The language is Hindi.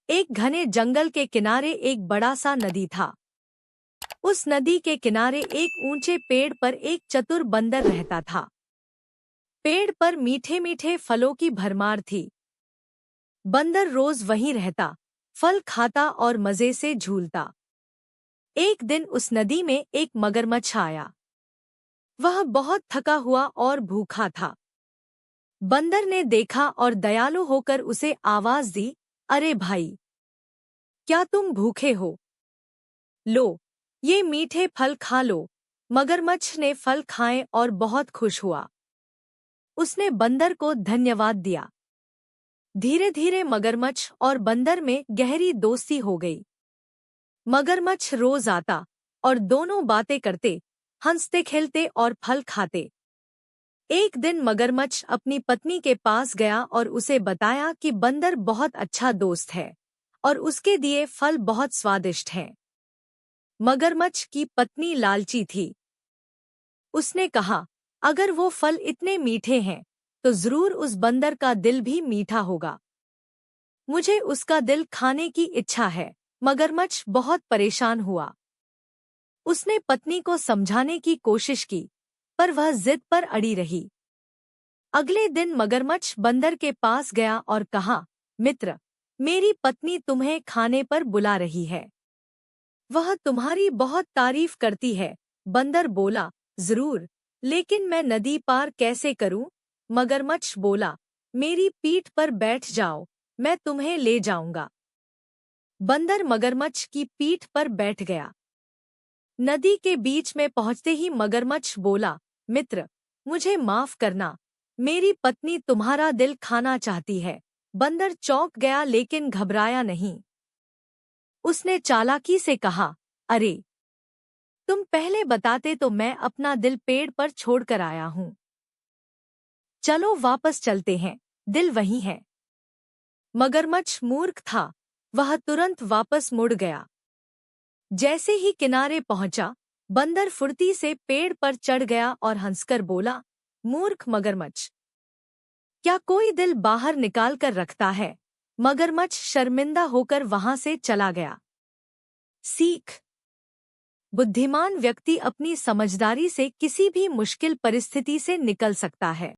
एक घने जंगल के किनारे एक बड़ा सा नदी था। उस नदी के किनारे एक ऊंचे पेड़ पर एक चतुर बंदर रहता था। पेड़ पर मीठे मीठे फलों की भरमार थी। बंदर रोज वहीं रहता, फल खाता और मजे से झूलता। एक दिन उस नदी में एक मगरमच्छ आया। वह बहुत थका हुआ और भूखा था। बंदर ने देखा और दयालु होकर उसे आवाज दी, अरे भाई, क्या तुम भूखे हो? लो, ये मीठे फल खा लो। मगरमच्छ ने फल खाए और बहुत खुश हुआ। उसने बंदर को धन्यवाद दिया। धीरे धीरे मगरमच्छ और बंदर में गहरी दोस्ती हो गई। मगरमच्छ रोज आता और दोनों बातें करते, हंसते खेलते और फल खाते। एक दिन मगरमच्छ अपनी पत्नी के पास गया और उसे बताया कि बंदर बहुत अच्छा दोस्त है और उसके दिए फल बहुत स्वादिष्ट हैं। मगरमच्छ की पत्नी लालची थी। उसने कहा, अगर वो फल इतने मीठे हैं तो जरूर उस बंदर का दिल भी मीठा होगा। मुझे उसका दिल खाने की इच्छा है। मगरमच्छ बहुत परेशान हुआ। उसने पत्नी को समझाने की कोशिश की, पर वह जिद पर अड़ी रही। अगले दिन मगरमच्छ बंदर के पास गया और कहा, मित्र, मेरी पत्नी तुम्हें खाने पर बुला रही है। वह तुम्हारी बहुत तारीफ करती है। बंदर बोला, जरूर, लेकिन मैं नदी पार कैसे करूं? मगरमच्छ बोला, मेरी पीठ पर बैठ जाओ, मैं तुम्हें ले जाऊंगा। बंदर मगरमच्छ की पीठ पर बैठ गया। नदी के बीच में पहुंचते ही मगरमच्छ बोला, मित्र, मुझे माफ करना, मेरी पत्नी तुम्हारा दिल खाना चाहती है। बंदर चौंक गया लेकिन घबराया नहीं। उसने चालाकी से कहा, अरे, तुम पहले बताते तो मैं अपना दिल पेड़ पर छोड़कर आया हूँ। चलो वापस चलते हैं, दिल वहीं है। मगरमच्छ मूर्ख था, वह तुरंत वापस मुड़ गया। जैसे ही किनारे पहुंचा, बंदर फुर्ती से पेड़ पर चढ़ गया और हंसकर बोला, मूर्ख मगरमच्छ, क्या कोई दिल बाहर निकाल कर रखता है? मगरमच्छ शर्मिंदा होकर वहां से चला गया। सीख: बुद्धिमान व्यक्ति अपनी समझदारी से किसी भी मुश्किल परिस्थिति से निकल सकता है।